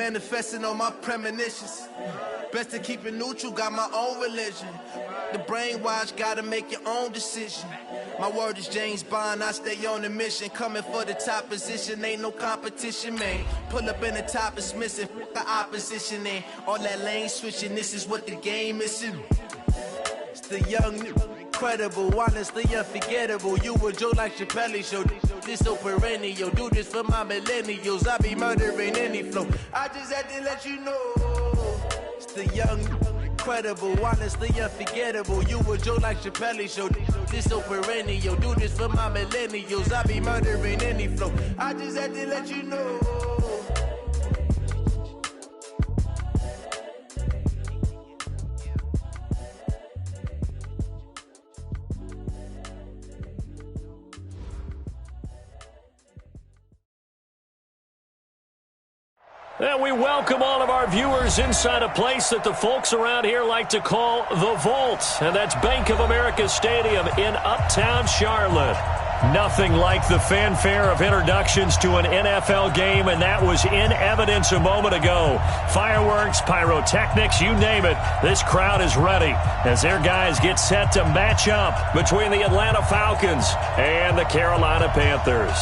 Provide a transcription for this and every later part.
manifesting on my premonitions. Best to keep it neutral, got my own religion. The brainwash, gotta make your own decision. My word is James Bond, I stay on the mission. Coming for the top position, ain't no competition, man. Pull up in the top, it's missing, the opposition, and all that lane switching, this is what the game is. It's the young, incredible, honestly unforgettable. You a Joe like Chappelle show, this so perennial. Do this for my millennials, I be murdering any flow. I just had to let you know. It's the young, incredible, honestly unforgettable. You a Joe like Chappelle show, this so perennial. Do this for my millennials, I be murdering any flow. I just had to let you know. And we welcome all of our viewers inside a place that the folks around here like to call the Vault. And that's Bank of America Stadium in Uptown Charlotte. Nothing like the fanfare of introductions to an NFL game, and that was in evidence a moment ago. Fireworks, pyrotechnics, you name it. This crowd is ready as their guys get set to match up between the Atlanta Falcons and the Carolina Panthers.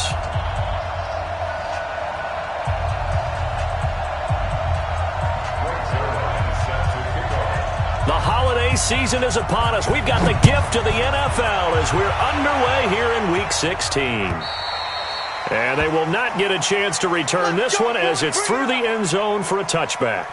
The holiday season is upon us. We've got the gift of the NFL as we're underway here in Week 16. And they will not get a chance to return this one as it's through the end zone for a touchback.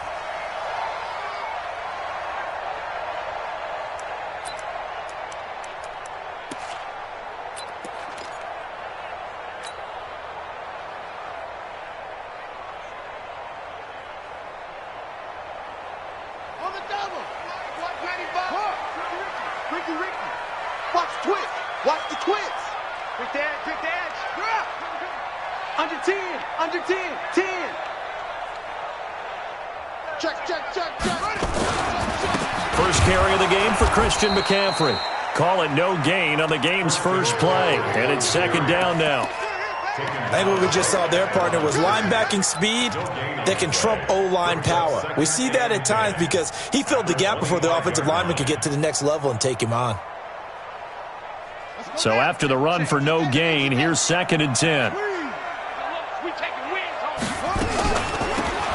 McCaffrey. Call it no gain on the game's first play, and it's second down now. I think what we just saw their partner was linebacking speed that can trump O-line power. We see that at times because he filled the gap before the offensive lineman could get to the next level and take him on. So after the run for no gain, here's 2nd and 10.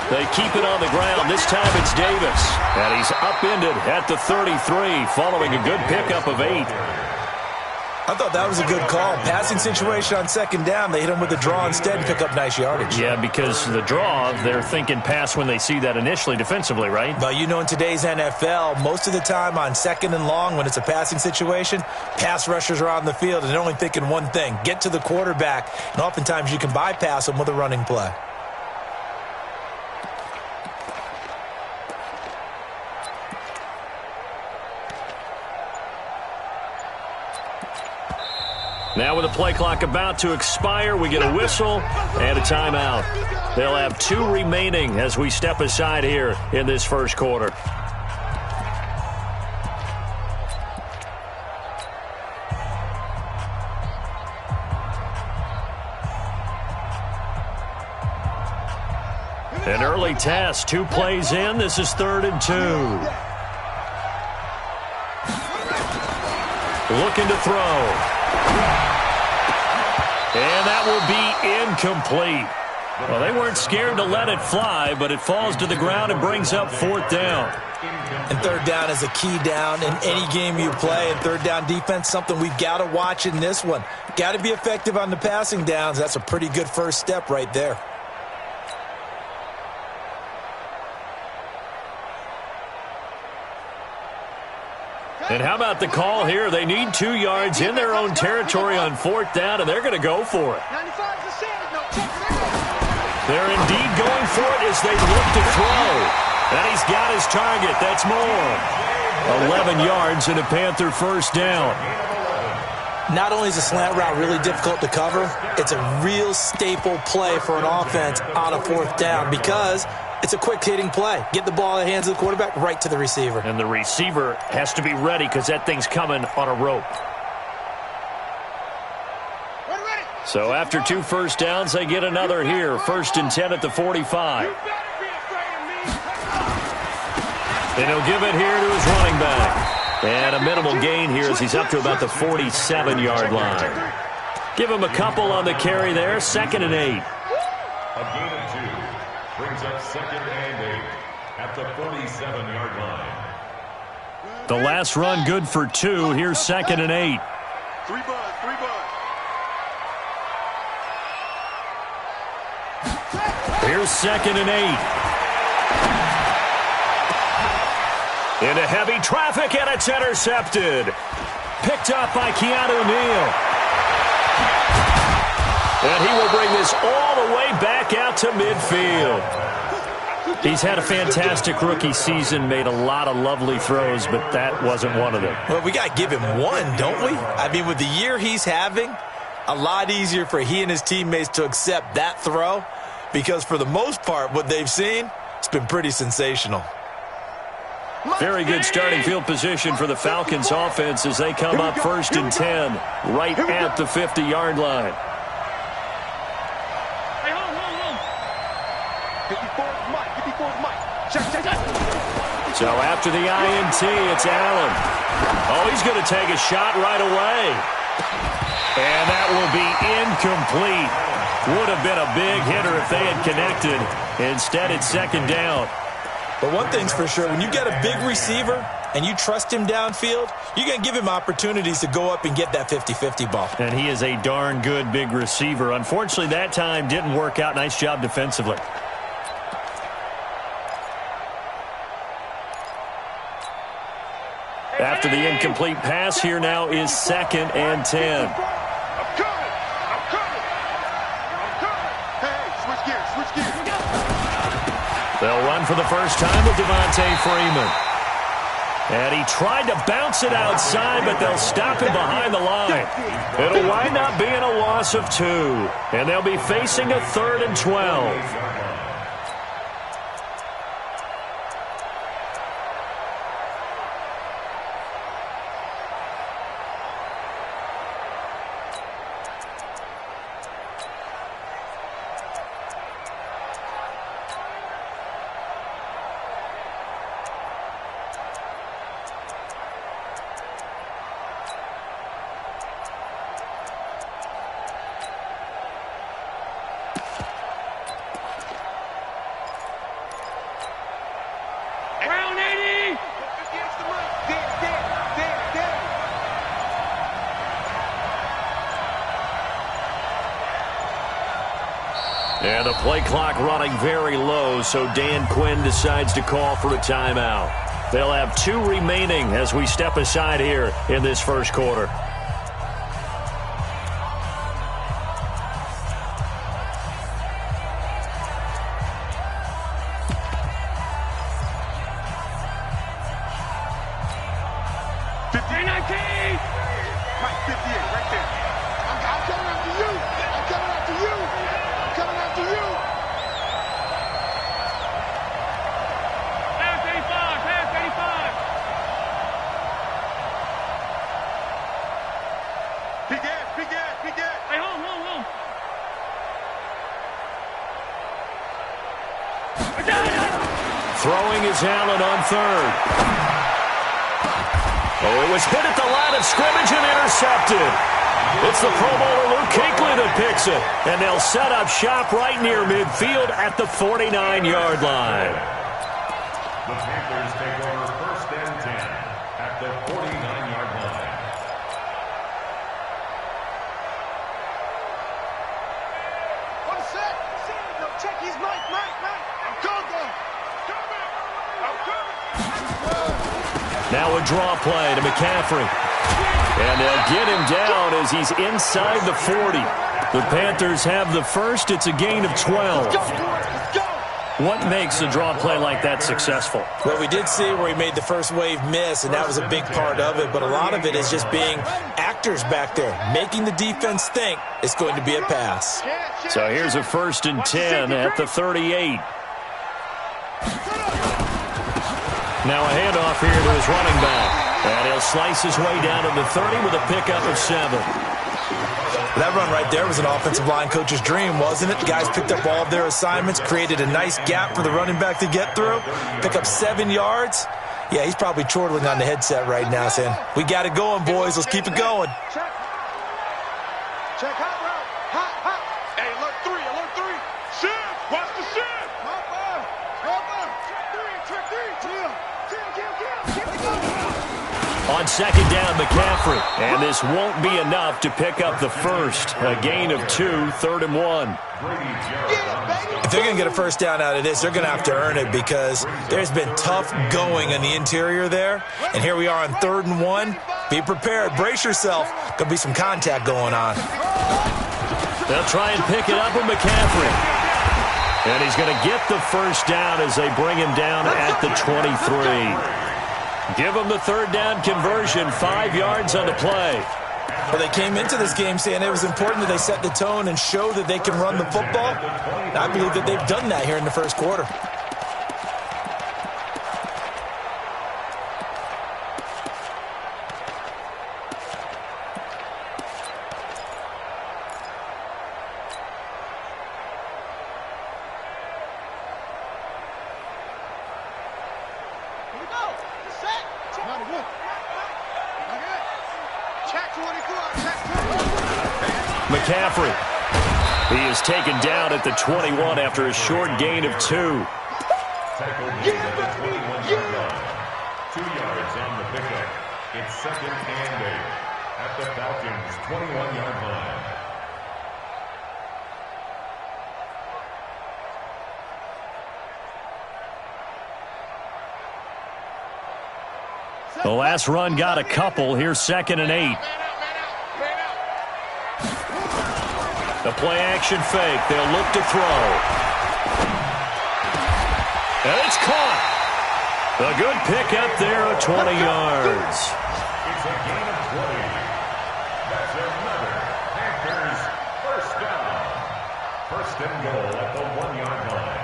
They keep it on the ground. This time it's Davis. And he's upended at the 33 following a good pickup of 8. I thought that was a good call. Passing situation on 2nd down. They hit him with a draw instead and pick up nice yardage. Yeah, because the draw, they're thinking pass when they see that initially defensively, right? But you know, in today's NFL, most of the time on 2nd and long when it's a passing situation, pass rushers are on the field and they're only thinking one thing, get to the quarterback. And oftentimes you can bypass them with a running play. Now with the play clock about to expire, we get a whistle and a timeout. They'll have 2 remaining as we step aside here in this first quarter. An early test, 2 plays in. This is 3rd and 2. Looking to throw. And that will be incomplete. Well, they weren't scared to let it fly, but it falls to the ground and brings up 4th down. And 3rd down is a key down in any game you play. And 3rd down defense, something we've got to watch in this one. Got to be effective on the passing downs. That's a pretty good first step right there. And how about the call here? They need 2 yards in their own territory on 4th down, and they're going to go for it. They're indeed going for it as they look to throw. And he's got his target. That's more. 11 yards and a Panther first down. Not only is a slant route really difficult to cover, it's a real staple play for an offense on a 4th down because it's a quick-hitting play. Get the ball in the hands of the quarterback, right to the receiver. And the receiver has to be ready because that thing's coming on a rope. So after 2 first downs, they get another here. 1st and 10 at the 45. And he'll give it here to his running back. And a minimal gain here as he's up to about the 47-yard line. Give him a couple on the carry there, 2nd and 8. A gain of 2 brings up 2nd and 8 at the 47-yard line. The last run good for 2. Here's 2nd and 8. 3 buds. Here's 2nd and 8. Into heavy traffic, and it's intercepted. Picked up by Keanu Neal. And he will bring this all the way back out to midfield. He's had a fantastic rookie season, made a lot of lovely throws, but that wasn't one of them. Well, we got to give him one, don't we? I mean, with the year he's having, a lot easier for he and his teammates to accept that throw, because for the most part, what they've seen, it's been pretty sensational. Very good starting field position for the Falcons offense as they come up 1st and 10, right at the 50-yard line. So after the INT, it's Allen. Oh, he's going to take a shot right away. And that will be incomplete. Would have been a big hitter if they had connected. Instead, it's 2nd down. But one thing's for sure, when you get a big receiver and you trust him downfield, you're going to give him opportunities to go up and get that 50-50 ball. And he is a darn good big receiver. Unfortunately, that time didn't work out. Nice job defensively. After the incomplete pass, here now is 2nd and 10. They'll run for the first time with Devontae Freeman. And he tried to bounce it outside, but they'll stop him behind the line. It'll wind up being a loss of 2. And they'll be facing a 3rd and 12. And the play clock running very low, so Dan Quinn decides to call for a timeout. They'll have 2 remaining as we step aside here in this first quarter. Throwing is Allen on 3rd. Oh, it was hit at the line of scrimmage and intercepted. It's the Pro Bowler Luke Kuechly that picks it. And they'll set up shop right near midfield at the 49-yard line. The Panthers take over 1st and 10 at the 49-yard line. One set. No, check his mic. I'm coming. Now a draw play to McCaffrey. And they'll get him down as he's inside the 40. The Panthers have the first. It's a gain of 12. What makes a draw play like that successful? Well, we did see where he made the first wave miss, and that was a big part of it. But a lot of it is just being actors back there, making the defense think it's going to be a pass. So here's a 1st and 10 at the 38. Now a handoff here to his running back. And he'll slice his way down to the 30 with a pickup of 7. That run right there was an offensive line coach's dream, wasn't it? The guys picked up all of their assignments, created a nice gap for the running back to get through, pick up 7 yards. Yeah, he's probably chortling on the headset right now saying, we got it going, boys. Let's keep it going. Check hot route. Hot. Hey, alert three. Shit. Watch the shit. Hopper. Check three. Kill. On second down, McCaffrey. And this won't be enough to pick up the first. A gain of 2, 3rd and 1. If they're going to get a first down out of this, they're going to have to earn it because there's been tough going in the interior there. And here we are on 3rd and 1. Be prepared. Brace yourself. Going to be some contact going on. They'll try and pick it up with McCaffrey. And he's going to get the first down as they bring him down at the 23. Give them the 3rd down conversion, 5 yards on the play. Well, they came into this game saying it was important that they set the tone and show that they can run the football. And I believe that they've done that here in the first quarter. McCaffrey. He is taken down at the 21 after a short gain of 2. Tackle made at the 21-yard line. 2 yards on the pickup. It's 2nd and 8 at the Falcons' 21-yard line. The last run got a couple. Here's 2nd and 8. The play-action fake. They'll look to throw. And it's caught. A good pickup there of 20 yards. It's a gain of 20. That's another Panthers first down. 1st and goal at the 1-yard line.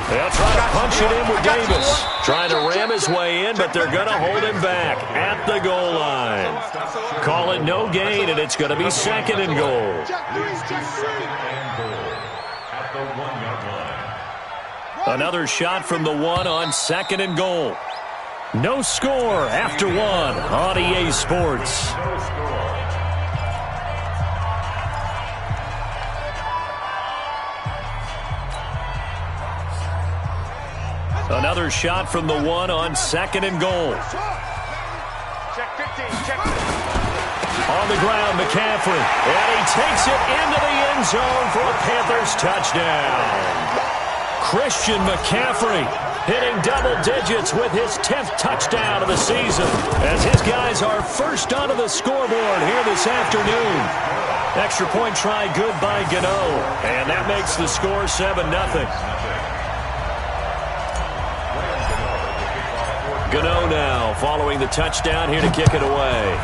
They'll try to punch it in with Davis. Trying to ram his way in, but they're going to hold him back at the goal line. Call it no gain, and it's going to be 2nd and goal. At the 1-yard line. Another shot from the 1 on 2nd and goal. No score after 1 on EA Sports. No score. Another shot from the 1 on 2nd and goal. Check 15. On the ground, McCaffrey. And he takes it into the end zone for a Panthers touchdown. Christian McCaffrey hitting double digits with his 10th touchdown of the season as his guys are first onto the scoreboard here this afternoon. Extra point try good by Gano. And that makes the score 7-0. Gano now following the touchdown here to kick it away.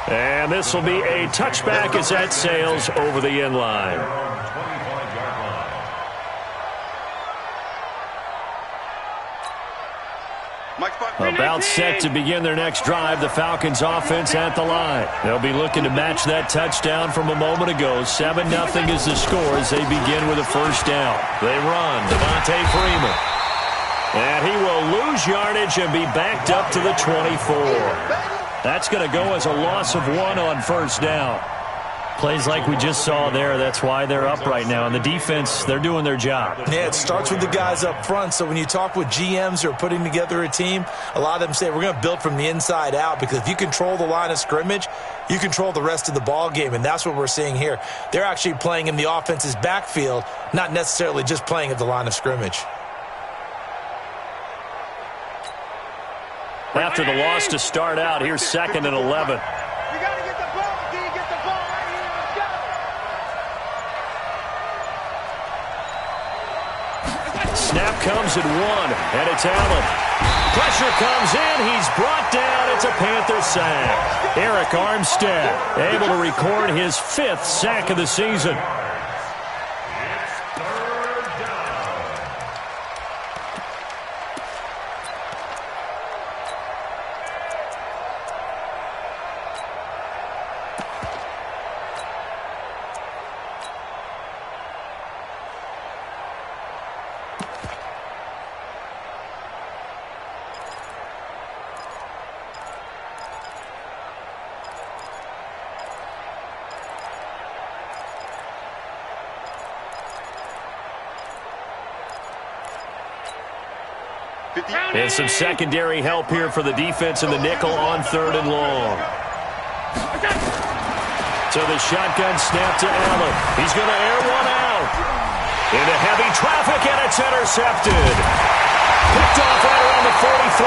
And this will be a touchback as that sails over the end line. About set to begin their next drive, the Falcons offense at the line. They'll be looking to match that touchdown from a moment ago. 7-0 is the score as they begin with a first down. They run, Devontae Freeman. And he will lose yardage and be backed up to the 24. That's going to go as a loss of 1 on first down. Plays like we just saw there, that's why they're up right now. And the defense, they're doing their job. Yeah, it starts with the guys up front. So when you talk with GMs who are putting together a team, a lot of them say we're going to build from the inside out, because if you control the line of scrimmage, you control the rest of the ball game, and that's what we're seeing here. They're actually playing in the offense's backfield, not necessarily just playing at the line of scrimmage. After the loss to start out, here's 2nd and 11. Snap comes at 1, and it's Allen. Pressure comes in. He's brought down. It's a Panther sack. Eric Armstead able to record his 5th sack of the season. And some secondary help here for the defense in the nickel on 3rd and long. So the shotgun snap to Allen. He's going to air one out. Into heavy traffic, and it's intercepted. Picked off right around the 43.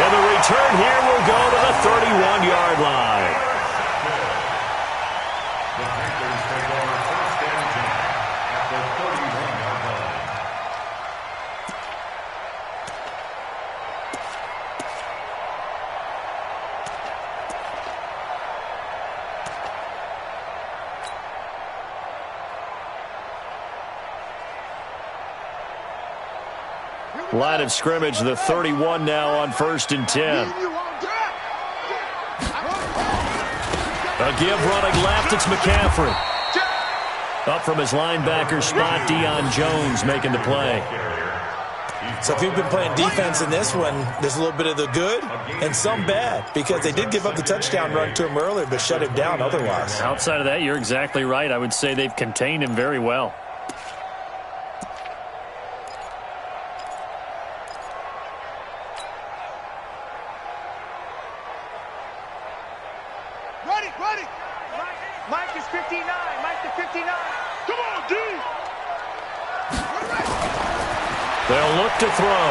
And the return here will go to the 31-yard line. The Panthers take over 1st and 10 at the 31-yard line. Line of scrimmage, the 31 now on 1st and 10. A give running left, it's McCaffrey. Up from his linebacker spot, Deion Jones making the play. So if you've been playing defense in this one, there's a little bit of the good and some bad, because they did give up the touchdown run to him earlier, but shut him down otherwise. Outside of that, you're exactly right. I would say they've contained him very well. Ready. Mike is 59. Mike to 59. Come on, D. They'll look to throw.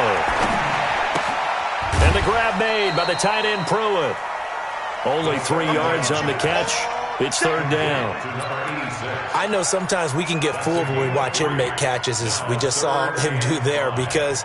And the grab made by the tight end Pruitt. Only 3 yards on the catch. It's 3rd down. I know sometimes we can get fooled when we watch him make catches, as we just saw him do there, because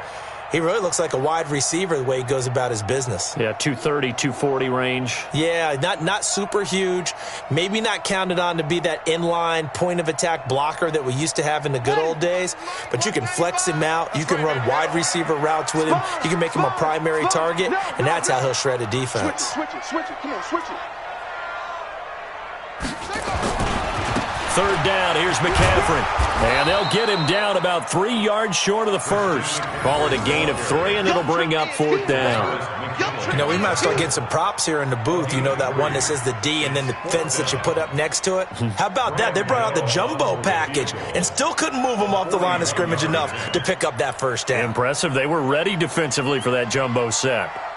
he really looks like a wide receiver the way he goes about his business. Yeah, 230, 240 range. Yeah, not super huge. Maybe not counted on to be that inline point-of-attack blocker that we used to have in the good old days. But you can flex him out. You can run wide receiver routes with him. You can make him a primary target, and that's how he'll shred a defense. Switch it. Come on, switch it. 3rd down, here's McCaffrey. And they'll get him down about 3 yards short of the first. Call it a gain of 3, and it'll bring up 4th down. You know, we might start getting some props here in the booth. You know, that one that says the D and then the fence that you put up next to it? How about that? They brought out the jumbo package and still couldn't move them off the line of scrimmage enough to pick up that 1st down. Impressive. They were ready defensively for that jumbo sack.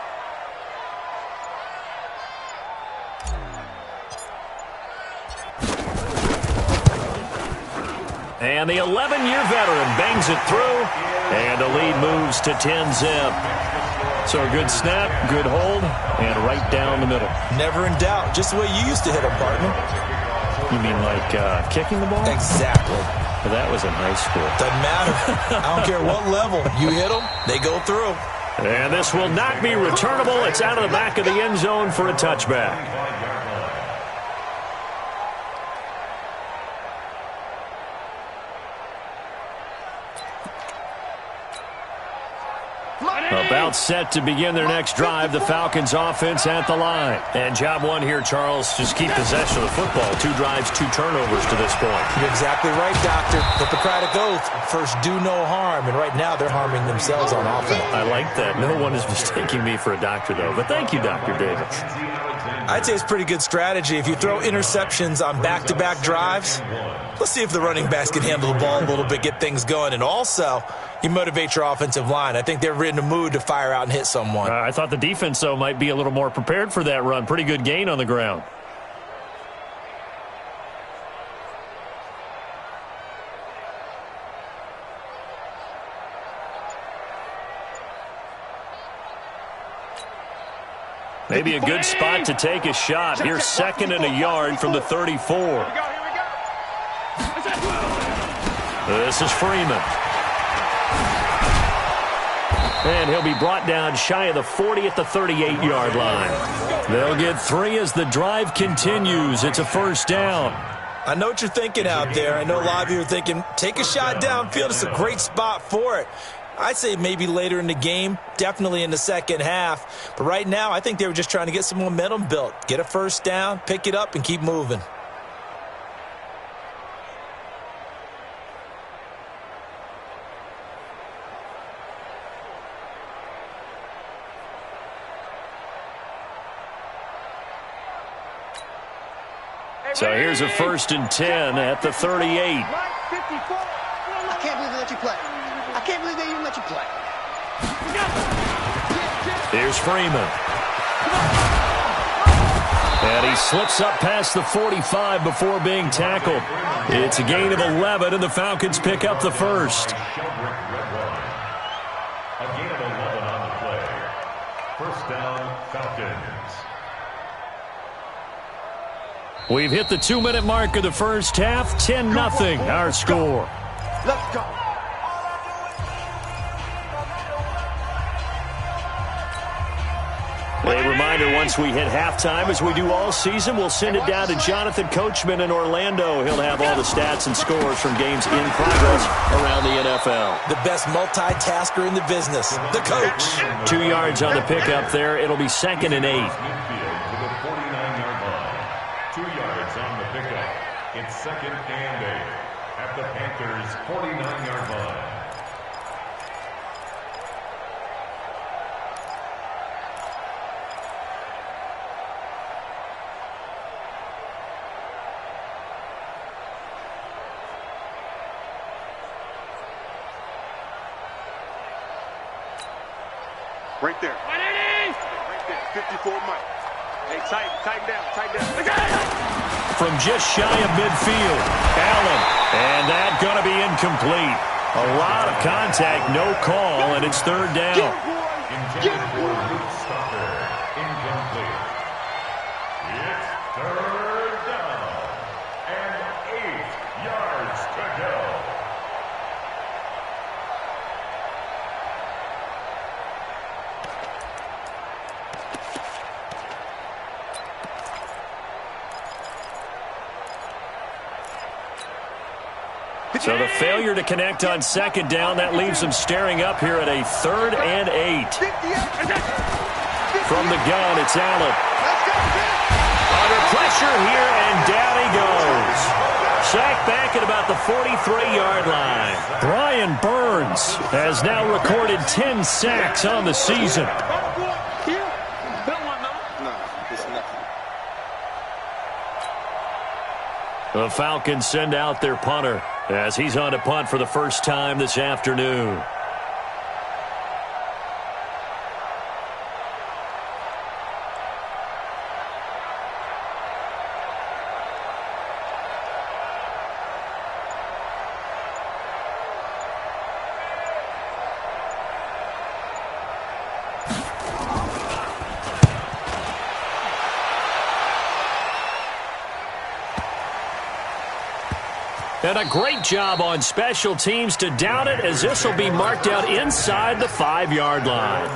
And the 11-year veteran bangs it through, and the lead moves to 10-zip. So a good snap, good hold, and right down the middle. Never in doubt. Just the way you used to hit them, partner. You mean like kicking the ball? Exactly. Well, that was in high school. Doesn't matter. I don't care what level. You hit them, they go through. And this will not be returnable. It's out of the back of the end zone for a touchback. About set to begin their next drive, the Falcons offense at the line. And job one here, Charles, just keep possession of the football. 2 drives, 2 turnovers to this point. You're exactly right, Doctor. Hippocratic oath, first do no harm, and right now they're harming themselves on offense. I like that. No one is mistaking me for a doctor, though. But thank you, Dr. Davis. I'd say it's pretty good strategy. If you throw interceptions on back-to-back drives, let's see if the running backs can handle the ball a little bit, get things going. And also, you motivate your offensive line. I think they're in the mood to fire out and hit someone. I thought the defense, though, might be a little more prepared for that run. Pretty good gain on the ground. Maybe a good spot to take a shot. Here's 2nd and a yard from the 34. This is Freeman. And he'll be brought down shy of the 40 at the 38-yard line. They'll get 3 as the drive continues. It's a first down. I know what you're thinking out there. I know a lot of you are thinking, take a shot downfield. It's a great spot for it. I'd say maybe later in the game, definitely in the second half. But right now, I think they were just trying to get some momentum built. Get a first down, pick it up, and keep moving. So here's a 1st and 10 at the 38. I can't believe they let you play. I can't believe they even let you play. Here's Freeman. And he slips up past the 45 before being tackled. It's a gain of 11, and the Falcons pick up the first. A gain of 11 on the play. First down, Falcons. We've hit the 2-minute mark of the first half. 10-0, our score. Let's go. A reminder, once we hit halftime, as we do all season, we'll send it down to Jonathan Coachman in Orlando. He'll have all the stats and scores from games in progress around the NFL. The best multitasker in the business, the coach. 2 yards on the pickup there. It'll be 2nd and 8. Midfield to the 49-yard line. 2 yards on the pickup. It's 2nd and 8 at the Panthers' 49-yard line. Right there. Right there. 54 Mike. Hey, tighten down. From just shy of midfield, Allen. And that going to be incomplete. A lot of contact, no call, and it's 3rd down. Intended for Luke Stopper. Incomplete. It's 3rd down. And 8 yards to go. So the failure to connect on 2nd down, that leaves them staring up here at a 3rd and 8. From the gun, it's Allen. Under pressure here, and down he goes. Sacked back at about the 43-yard line. Brian Burns has now recorded 10 sacks on the season. The Falcons send out their punter as he's on to punt for the first time this afternoon. And a great job on special teams to down it, as this will be marked out inside the 5-yard line.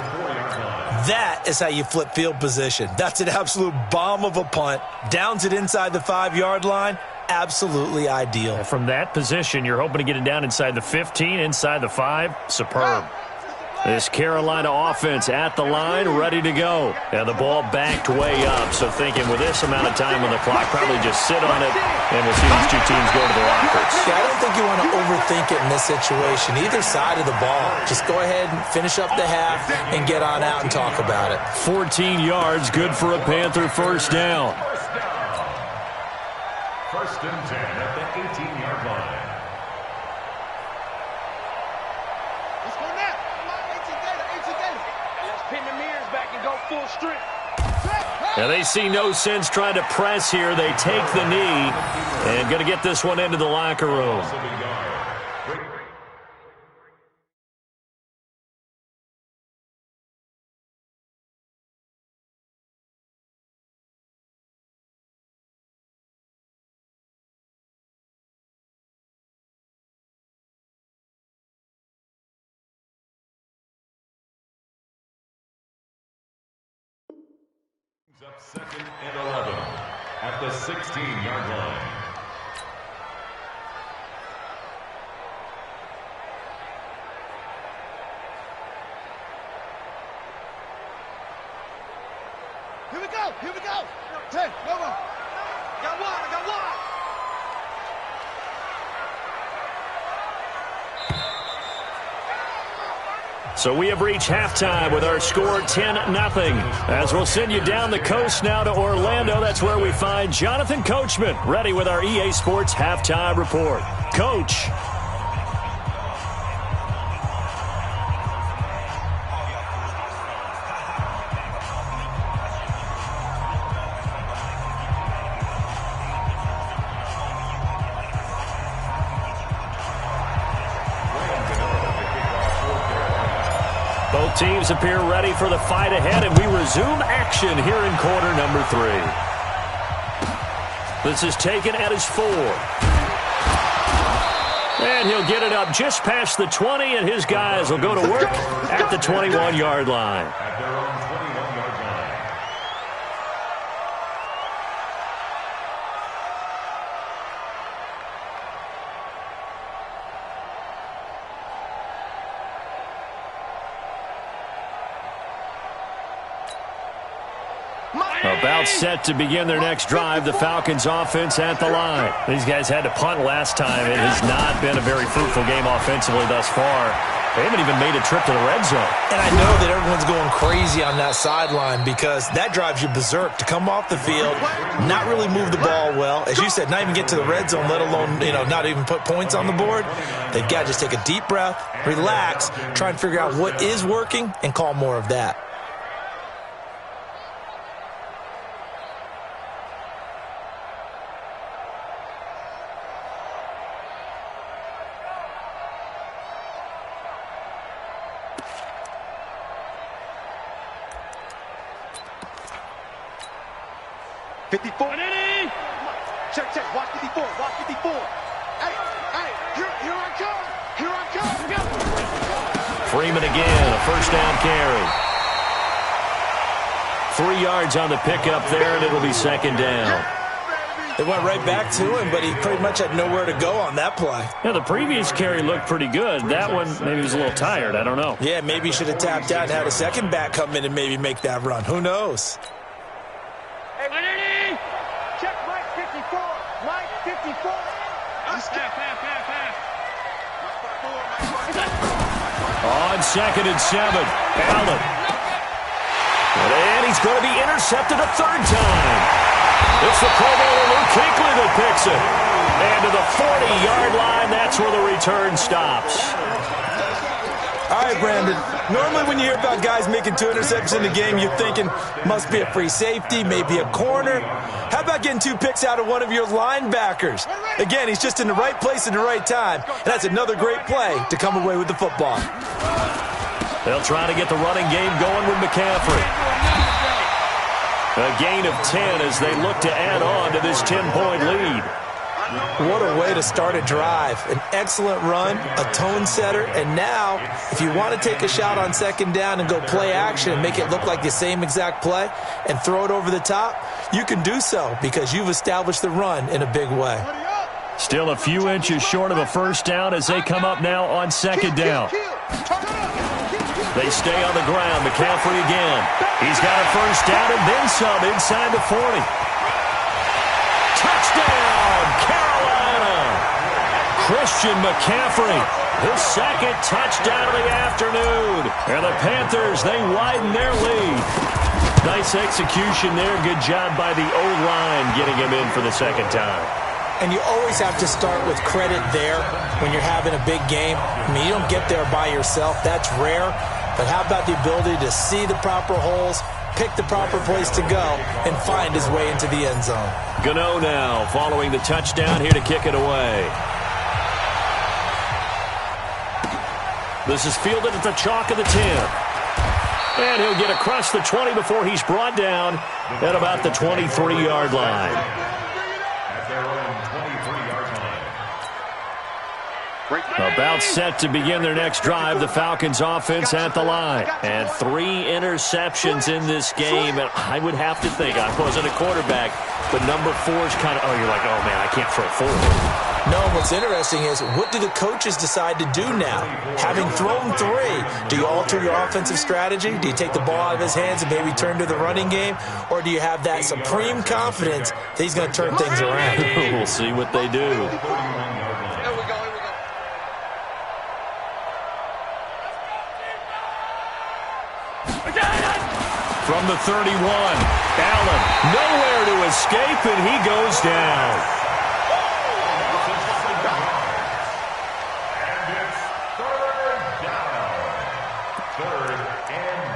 That is how you flip field position. That's an absolute bomb of a punt. Downs it inside the 5-yard line. Absolutely ideal. From that position, you're hoping to get it down inside the 15, inside the 5. Superb. This Carolina offense at the line, ready to go. And the ball backed way up. So thinking with this amount of time on the clock, probably just sit on it, and we'll see these two teams go to the lockers. Yeah, I don't think you want to overthink it in this situation. Either side of the ball. Just go ahead and finish up the half and get on out and talk about it. 14 yards, good for a Panther first down. First and 10 at the 18-yard line. Now they see no sense trying to press here. They take the knee and going to get this one into the locker room. Up 2nd and 11 at the 16-yard line. Here we go. Here we go. 10. Go on. Got one. I got one. So we have reached halftime with our score 10-0. As we'll send you down the coast now to Orlando, that's where we find Jonathan Coachman, ready with our EA Sports halftime report. Coach. Both teams appear ready for the fight ahead, and we resume action here in quarter number 3. This is taken at his 4. And he'll get it up just past the 20, and his guys will go to work at the 21-yard line. At their own 21-yard line. About set to begin their next drive, the Falcons offense at the line. These guys had to punt last time. It has not been a very fruitful game offensively thus far. They haven't even made a trip to the red zone. And I know that everyone's going crazy on that sideline because that drives you berserk to come off the field, not really move the ball well. As you said, not even get to the red zone, let alone, not even put points on the board. They've got to just take a deep breath, relax, try and figure out what is working and call more of that. Check. Watch 54. Watch 54. Hey, here I come. Here I come. Freeman again, a first down carry. 3 yards on the pickup there, and it'll be second down. They went right back to him, but he pretty much had nowhere to go on that play. Yeah, the previous carry looked pretty good. That one, maybe he was a little tired. I don't know. Yeah, maybe he should have tapped out and had a second back come in and maybe make that run. Who knows? Check Mike 54. Mike 54. On 2nd and 7, Allen. And he's going to be intercepted a third time. It's the Pro Bowler Luke Kuechly that picks it. And to the 40-yard line, that's where the return stops. All right, Brandon. Normally when you hear about guys making 2 interceptions in the game, you're thinking must be a free safety, maybe a corner. How about getting 2 picks out of one of your linebackers? Again, he's just in the right place at the right time, and that's another great play to come away with the football. They'll try to get the running game going with McCaffrey. A gain of 10 as they look to add on to this 10-point lead. What a way to start a drive. An excellent run, a tone setter, and now, if you want to take a shot on second down and go play action and make it look like the same exact play and throw it over the top, you can do so because you've established the run in a big way. Still a few inches short of a first down as they come up now on second down. They stay on the ground. McCaffrey again. He's got a first down and then some inside the 40. Touchdown, Carolina! Christian McCaffrey, his second touchdown of the afternoon. And the Panthers, they widen their lead. Nice execution there. Good job by the O-line getting him in for the second time. And you always have to start with credit there when you're having a big game. I mean, you don't get there by yourself. That's rare. But how about the ability to see the proper holes, pick the proper place to go, and find his way into the end zone? Gano now following the touchdown here to kick it away. This is fielded at the chalk of the 10. And he'll get across the 20 before he's brought down at about the 23-yard line. At their own 23-yard line. About set to begin their next drive, the Falcons offense at the line. And 3 interceptions in this game. And I would have to think, I wasn't a quarterback, but number 4 is kind of, you're like, oh, man, I can't throw 4. No, what's interesting is, what do the coaches decide to do now? Having thrown 3, do you alter your offensive strategy? Do you take the ball out of his hands and maybe turn to the running game? Or do you have that supreme confidence that he's going to turn things around? We'll see what they do. From the 31, Allen, nowhere to escape, and he goes down. And it's 3rd down. 3rd and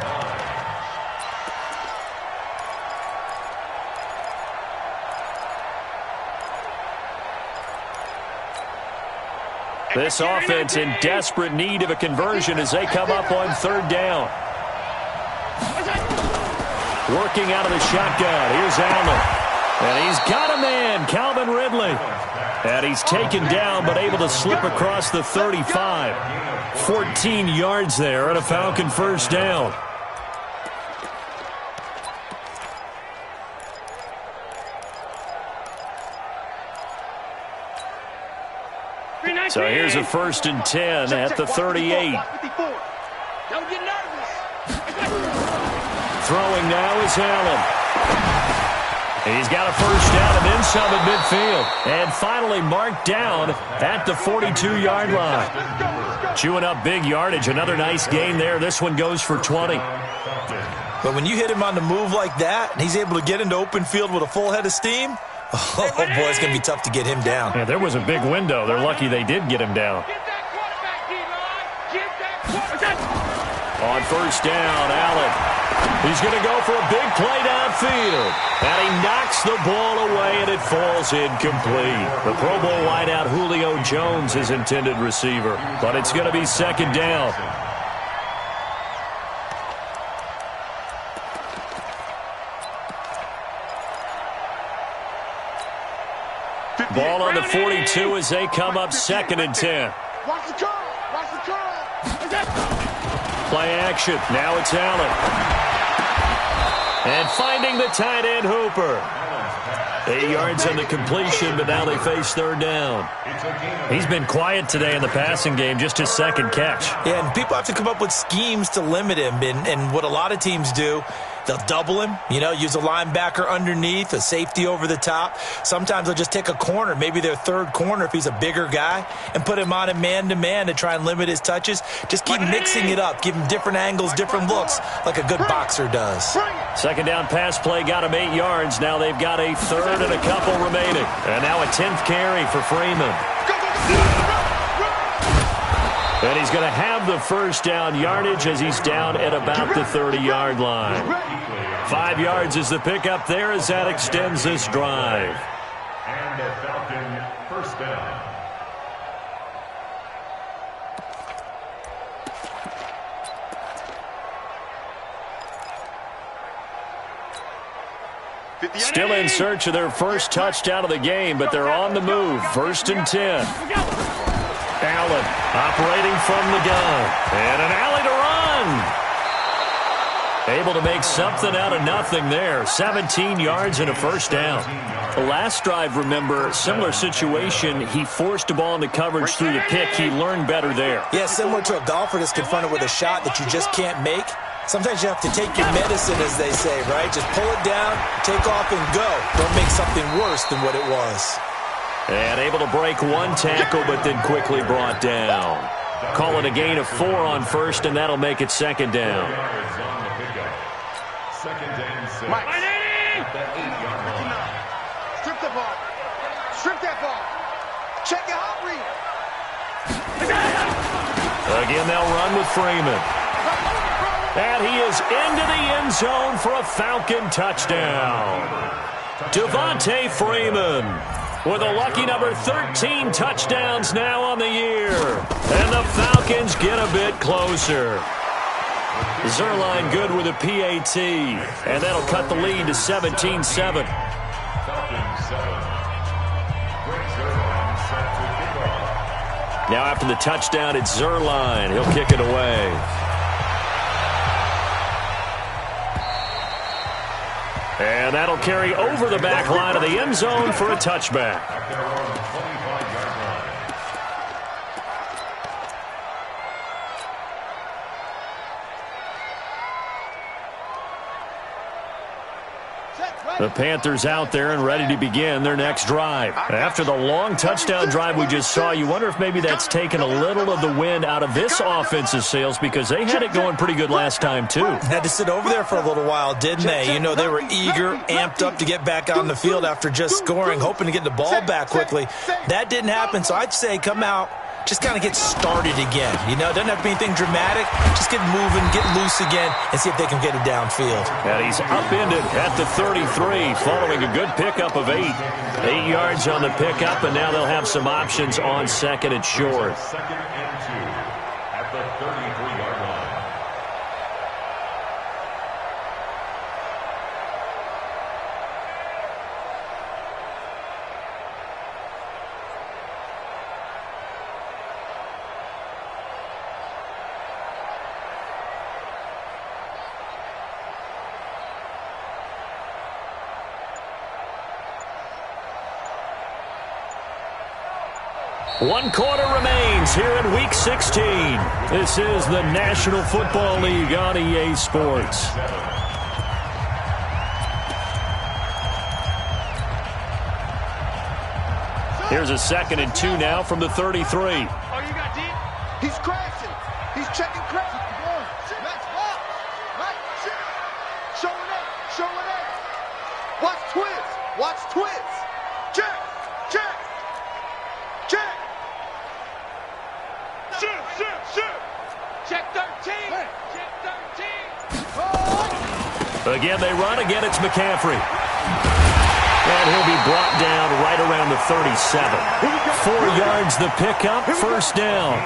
9. This offense in desperate need of a conversion as they come up on 3rd down. Working out of the shotgun. Here's Allen. And he's got a man, Calvin Ridley. And he's taken down but able to slip across the 35. 14 yards there at a Falcon 1st down. So here's a 1st and 10 at the 38. Don't get nervous. Throwing now is Allen. He's got a 1st down and then some at midfield. And finally marked down at the 42-yard line. Chewing up big yardage. Another nice gain there. This one goes for 20. But when you hit him on the move like that, and he's able to get into open field with a full head of steam, oh, boy, it's going to be tough to get him down. Yeah, there was a big window. They're lucky they did get him down. Get that quarterback, D-line. Get that quarterback. On 1st down, Allen. He's going to go for a big play downfield. And he knocks the ball away, and it falls incomplete. The Pro Bowl wideout Julio Jones, his intended receiver. But it's going to be 2nd down. Ball on the 42 as they come up 2nd and 10. Watch the curl. Watch the curl. Play action. Now it's Allen. And finding the tight end, Hooper. 8 yards on the completion, but now they face 3rd down. He's been quiet today in the passing game, just his 2nd catch. Yeah, and people have to come up with schemes to limit him. And what a lot of teams do, they'll double him, use a linebacker underneath, a safety over the top. Sometimes they'll just take a corner, maybe their 3rd corner if he's a bigger guy, and put him on a man-to-man to try and limit his touches. Just keep mixing it up, give him different angles, different looks, like a good boxer does. 2nd down pass play got him 8 yards. Now they've got a 3rd and a couple remaining. And now a 10th carry for Freeman. And he's going to have the 1st down yardage as he's down at about the 30-yard line. 5 yards is the pickup there as that extends this drive. And a Falcon 1st down. Still in search of their first touchdown of the game, but they're on the move. 1st and 10. Allen operating from the gun. And an alley to run. Able to make something out of nothing there. 17 yards and a 1st down. The last drive, remember, similar situation. He forced the ball into coverage through the pick. He learned better there. Yeah, similar to a golfer that's confronted with a shot that you just can't make. Sometimes you have to take your medicine, as they say, right? Just pull it down, take off, and go. Don't make something worse than what it was. And able to break 1 tackle, but then quickly brought down. Call it a gain of 4 on 1st, and that'll make it 2nd down. 2nd and 6. Mike. At the 8-yard line. Strip the ball. Strip that ball. Check it out, read. Again, they'll run with Freeman. And he is into the end zone for a Falcon touchdown. Devontae Freeman with a lucky number 13 touchdowns now on the year. And the Falcons get a bit closer. Zerline good with a PAT. And that'll cut the lead to 17-7. Falcons 7. Greg Zerline set to kick off. Now after the touchdown, it's Zerline. He'll kick it away. And that'll carry over the back line of the end zone for a touchback. The Panthers out there and ready to begin their next drive. After the long touchdown drive we just saw, you wonder if maybe that's taken a little of the wind out of this offense's sails because they had it going pretty good last time, too. Had to sit over there for a little while, didn't they? You know, they were eager, amped up to get back on the field after just scoring, hoping to get the ball back quickly. That didn't happen, so I'd say come out, just kind of get started again. You know, it doesn't have to be anything dramatic. Just get moving, get loose again, and see if they can get it downfield. And he's upended at the 33, following a good pickup of 8. 8 yards on the pickup, and now they'll have some options on second and short. Second and 2 at the 33-yard line. One quarter remains here in Week 16. This is the National Football League on EA Sports. Here's a 2nd and 2 now from the 33. Oh, you got deep? He's crashing. He's checking crash. Max box. Right. Showing up. Showing up. Watch twist. Watch twist. Check. Check. Check. Shoot. Check 13. Check 13. Oh. Again, they run. Again, it's McCaffrey. And he'll be brought down right around the 37. 4 yards the pickup, first down.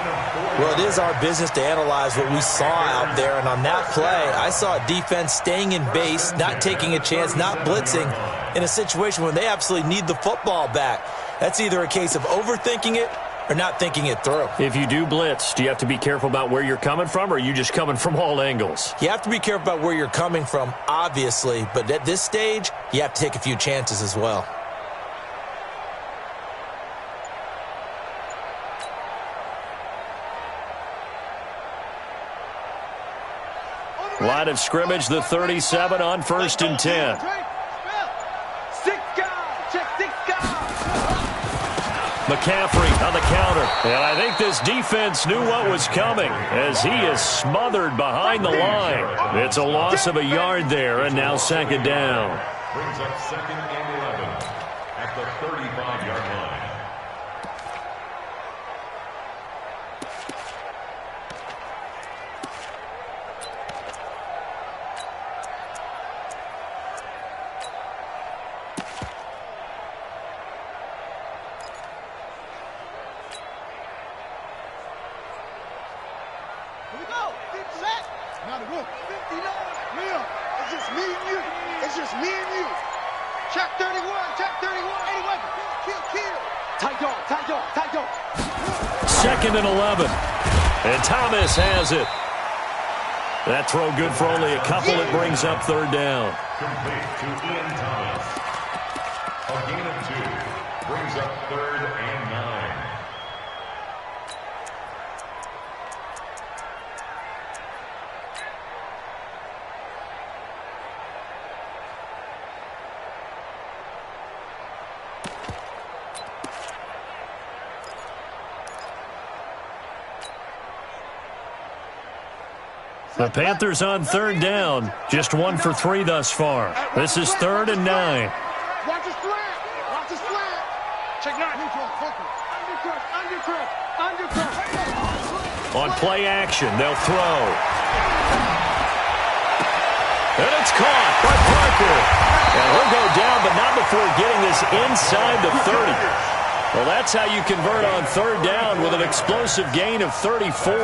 Well, it is our business to analyze what we saw out there, and on that play, I saw a defense staying in base, not taking a chance, not blitzing, in a situation when they absolutely need the football back. That's either a case of overthinking it or not thinking it through. If you do blitz, do you have to be careful about where you're coming from, or are you just coming from all angles? You have to be careful about where you're coming from, obviously, but at this stage, you have to take a few chances as well. Line of scrimmage, the 37 on 1st and 10. 6 guys. Check 6 guys. McCaffrey on the counter. And I think this defense knew what was coming as he is smothered behind the line. It's a loss of a yard there, and now 2nd down. Brings up 2nd and 11 at the 35-yard line. Here we go. Set. Not a rook. 50 yards. Liam. It's just me and you. It's just me and you. Check 31. Check 31. 81. Kill. Tight yard. 2nd and 11. And Thomas has it. That throw good for only a couple. It brings up 3rd down. Complete to Ian Thomas. A gain of 2 brings up 3rd and 9. The Panthers on 3rd down. Just 1 for 3 thus far. This is 3rd and 9. Watch his flat. Watch his flat. Check 9. Undercut. On play action, they'll throw. And it's caught by Parker. And he'll go down, but not before getting this inside the 30. Well, that's how you convert on 3rd down with an explosive gain of 34.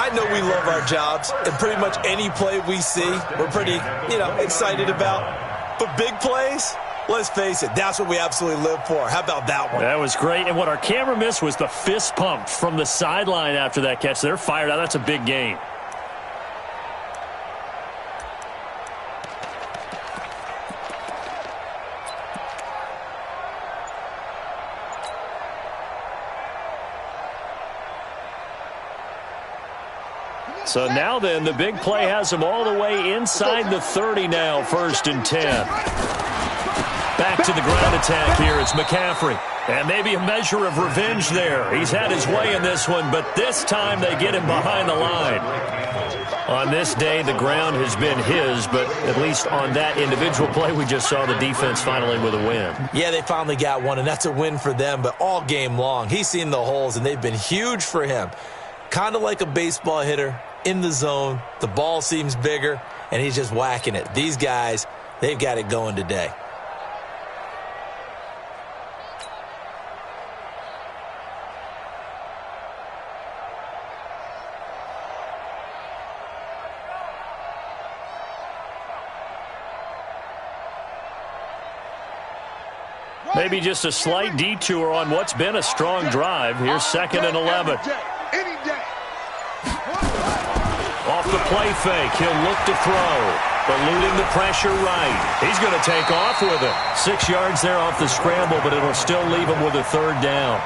I know we love our jobs, and pretty much any play we see, we're pretty, excited about. But big plays, Let's face it, that's what we absolutely live for. How about that one? That was great. And what our camera missed was the fist pump from the sideline after that catch. They're fired out. That's a big gain. So now then, the big play has them all the way inside the 30 now, 1st and 10. Back to the ground attack here. It's McCaffrey. And maybe a measure of revenge there. He's had his way in this one, but this time they get him behind the line. On this day, the ground has been his, but at least on that individual play, we just saw the defense finally with a win. Yeah, they finally got one, and that's a win for them, but all game long, he's seen the holes, and they've been huge for him. Kind of like a baseball hitter in the zone. The ball seems bigger, and he's just whacking it. These guys, they've got it going today. Maybe just a slight detour on what's been a strong drive. Here's 2nd and 11. Off the play fake, he'll look to throw. Eluding the pressure right. He's going to take off with it. 6 yards there off the scramble, but it'll still leave him with a 3rd down.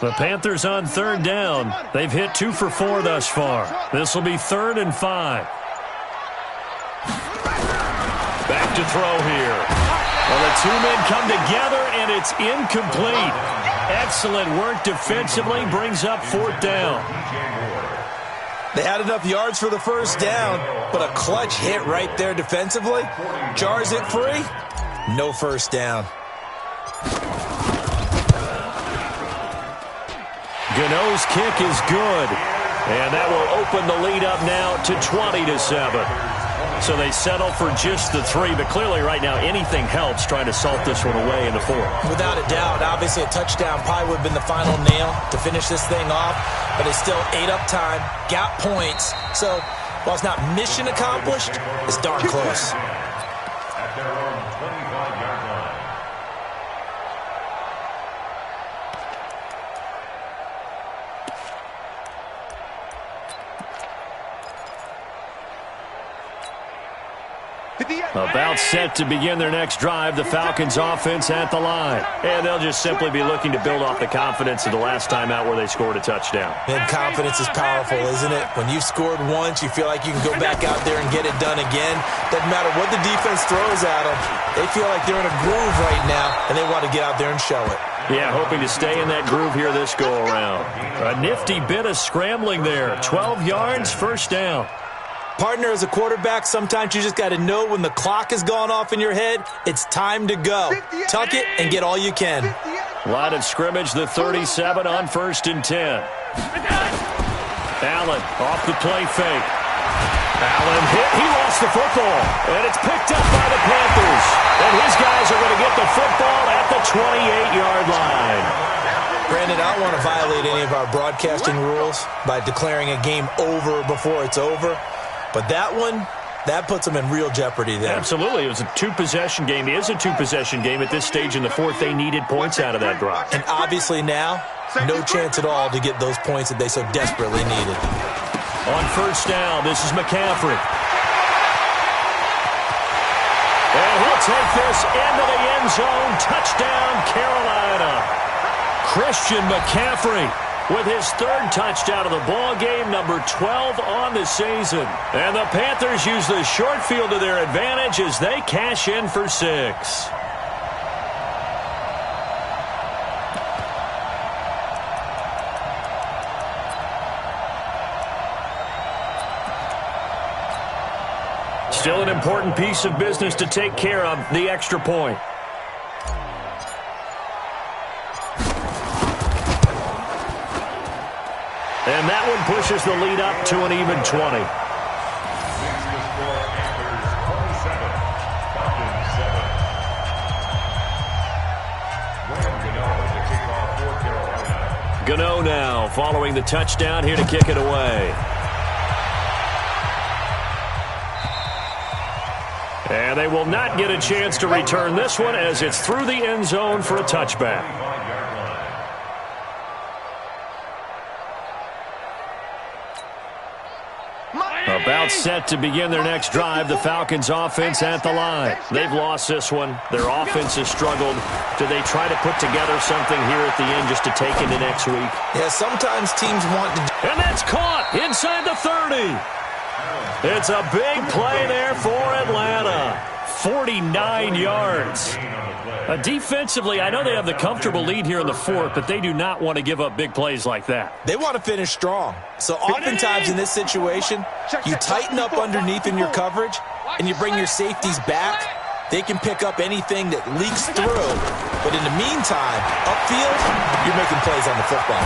The Panthers on 3rd down. They've hit 2 for 4 thus far. This will be 3rd and 5. Back to throw here. Well, the 2 men come together, and it's incomplete. Excellent work defensively. Brings up 4th down. They had enough yards for the 1st down, but a clutch hit right there defensively. Jars it free. No 1st down. Gano's kick is good, and that will open the lead up now to 20-7. So they settle for just the 3, but clearly right now anything helps trying to salt this one away in the 4th. Without a doubt, obviously a touchdown probably would have been the final nail to finish this thing off, but they still ate up time, got points. So while it's not mission accomplished, it's darn close. At their own 25-yard line. About set to begin their next drive, the Falcons offense at the line. And they'll just simply be looking to build off the confidence of the last time out where they scored a touchdown. And confidence is powerful, isn't it? When you've scored once, you feel like you can go back out there and get it done again. Doesn't matter what the defense throws at them. They feel like they're in a groove right now, and they want to get out there and show it. Yeah, hoping to stay in that groove here this go-around. A nifty bit of scrambling there. 12 yards, 1st down. Partner, as a quarterback, sometimes you just got to know when the clock has gone off in your head, it's time to go. Tuck it and get all you can. Line of scrimmage, the 37 on 1st and 10. Allen off the play fake. Allen hit. He lost the football. And it's picked up by the Panthers. And his guys are going to get the football at the 28-yard line. Brandon, I don't want to violate any of our broadcasting rules by declaring a game over before it's over. But that one, that puts them in real jeopardy there. Absolutely. It was a 2-possession game. It is a 2-possession game at this stage in the 4th. They needed points out of that drive. And obviously now, no chance at all to get those points that they so desperately needed. On 1st down, this is McCaffrey. And he'll take this into the end zone. Touchdown, Carolina. Christian McCaffrey with his 3rd touchdown of the ball game, number 12 on the season. And the Panthers use the short field to their advantage as they cash in for 6. Still an important piece of business to take care of, the extra point. And that one pushes the lead up to an even 20. Gano now following the touchdown here to kick it away. And they will not get a chance to return this one as it's through the end zone for a touchback. About set to begin their next drive, the Falcons offense at the line. They've lost this one. Their offense has struggled. Do they try to put together something here at the end just to take into next week? Yeah, sometimes teams want to... And that's caught inside the 30. It's a big play there for Atlanta. 49 yards. Defensively, I know they have the comfortable lead here in the fourth, but they do not want to give up big plays like that. They want to finish strong. So oftentimes in this situation, you tighten up underneath in your coverage, and you bring your safeties back. They can pick up anything that leaks through. But in the meantime, upfield, you're making plays on the football.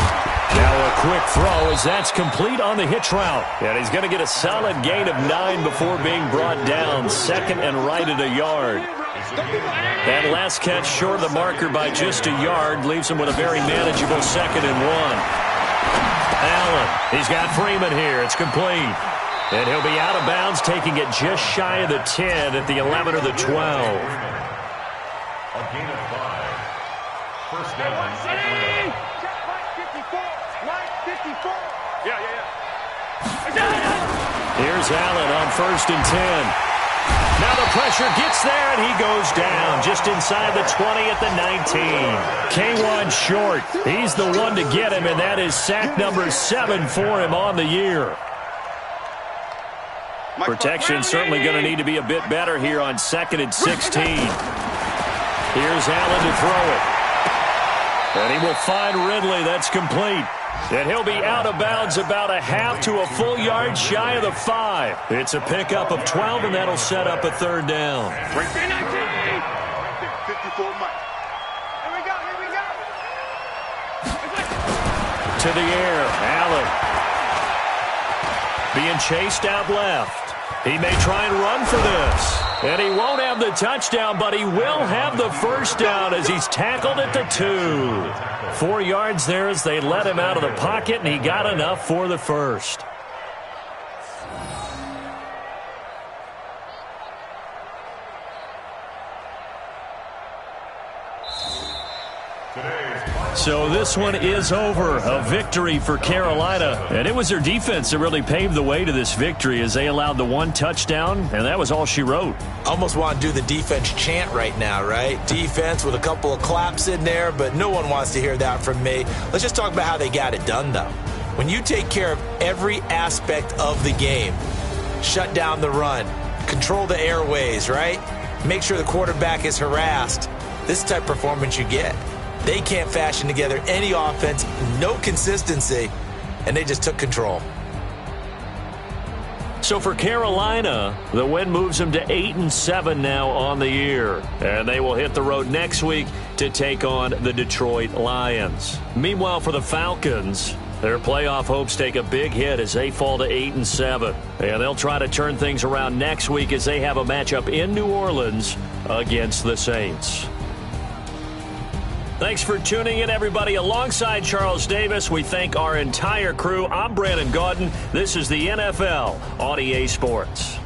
Now a quick throw as that's complete on the hitch route. And he's going to get a solid gain of 9 before being brought down. Second and right at a yard. That last catch short of the marker by just a yard leaves him with a very manageable 2nd and 1. Allen, he's got Freeman here. It's complete. And he'll be out of bounds, taking it just shy of the 10 at the 11 or the 12. A gain of 5. First down, Atlanta. Here's Allen on 1st and 10. Now the pressure gets there, and he goes down just inside the 20 at the 19. K1 short. He's the one to get him, and that is sack number 7 for him on the year. Protection certainly going to need to be a bit better here on 2nd and 16. Here's Allen to throw it. And he will find Ridley. That's complete. And he'll be out of bounds about a half to a full yard shy of the 5. It's a pickup of 12, and that'll set up a 3rd down. 54 Mike. Here we go. To the air, Allen. Being chased out left. He may try and run for this. And he won't have the touchdown, but he will have the 1st down as he's tackled at the 2. 4 yards there as they let him out of the pocket, and he got enough for the 1st. So this one is over. A victory for Carolina. And it was their defense that really paved the way to this victory as they allowed the 1 touchdown, and that was all she wrote. Almost want to do the defense chant right now, right? Defense with a couple of claps in there, but no one wants to hear that from me. Let's just talk about how they got it done, though. When you take care of every aspect of the game, shut down the run, control the airways, right? Make sure the quarterback is harassed. This type of performance you get. They can't fashion together any offense, no consistency, and they just took control. So for Carolina, the win moves them to 8-7 now on the year. And they will hit the road next week to take on the Detroit Lions. Meanwhile, for the Falcons, their playoff hopes take a big hit as they fall to 8-7. And they'll try to turn things around next week as they have a matchup in New Orleans against the Saints. Thanks for tuning in, everybody. Alongside Charles Davis, we thank our entire crew. I'm Brandon Gaudin. This is the NFL on EA Sports.